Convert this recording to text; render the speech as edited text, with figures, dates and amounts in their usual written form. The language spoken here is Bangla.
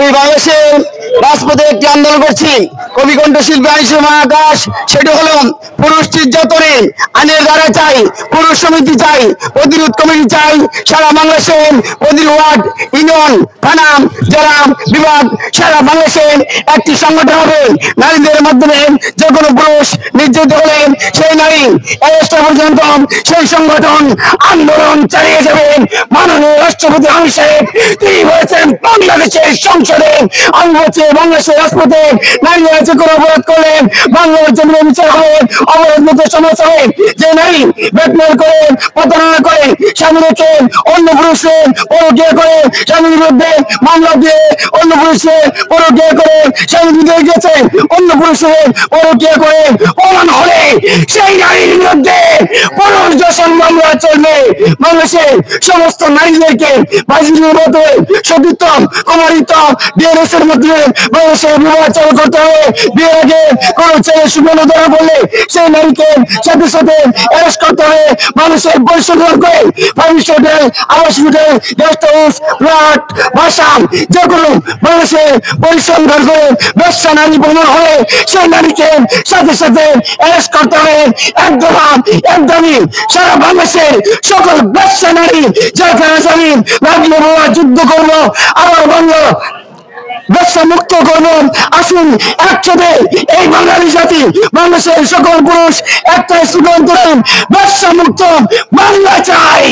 আমি বাংলাদেশের রাজপথে একটি আন্দোলন করছি, কবি কণ্ঠশিল্পী আনিসুর মহাকাশ। সেটা হলো পুরুষ নির্যাতনে আইনের দ্বারা চাই, পুরুষ সমিতি চাই, প্রতিরোধ কমিটি চাই। সারা বাংলাদেশের প্রতি ওয়ার্ড, ইউনিয়ন, থানা, জেলা, বিভাগ, সারা বাংলাদেশের একটি সংগঠন হবে। নারীদের মাধ্যমে যে কোনো পুরুষ নির্যাতিত হলে সেই নারী অ্যারেস্ট পর্যন্ত সেই সংগঠন আন্দোলন চালিয়ে যাবেন। মাননীয় রাষ্ট্রপতি আমির সাহেব তিনি বলেছেন বাংলাদেশের সংসদে, আমি বলছি বাংলাদেশের রাজপথে নারীরা যে কোনো অপরাধ করলেন বাংলাদেশ জমিনে বিচার হবে, অপরাধ মুক্ত সমাজ হবে। যে নারী ব্ল্যাকমেল করে, প্রতারণা করে, স্বামী রেখে অন্য পুরুষের পরকীয়া করে, স্বামীর বিরুদ্ধে মামলা দিয়ে অন্য পুরুষের পরকীয়া করে, স্বামী বিরুদ্ধে গেছে অন্য পুরুষের পরকীয়া করে প্রমাণ হলে সেই নারীর বিরুদ্ধে পুনর্দর্শন মামলা চলবে। বাংলাদেশের সমস্ত নারীদেরকে বাজির মধ্যে সতীত্ব, কুমারিত্ব, ডিএনএস এর মধ্যে বাংলাদেশের বিবাহ চালু করতে হবে। বিয়ের আগে কোনো ছেলে সুবর্ণ ধরা পড়লে সেই নারীকে সাথে সাথে অ্যারেস্ট করতে হবে। মানুষের পরিশোধন করে ফাইভ হোটেল, আবাস হোটেল, গেস্ট হাউস, ফ্ল্যাট, বাসা যে কোনো বাংলাদেশে পরিসংখ্যান করে ব্যবসা নারী প্রমাণ হলে সেই নারীকে সাথে সাথে অ্যারেস্ট করতে হবে। একদমই সারা বাংলাদেশের সকল ব্যবসা নারী যেখানে জামিন লাগলে যুদ্ধ করবো, আবার বাংলা ব্যবসা মুক্ত করবো। আসুন একসাথে এই বাঙালি জাতি, বাংলাদেশের সকল পুরুষ একটাই স্লোগান করেন, ব্যবসা মুক্ত বাংলা চাই।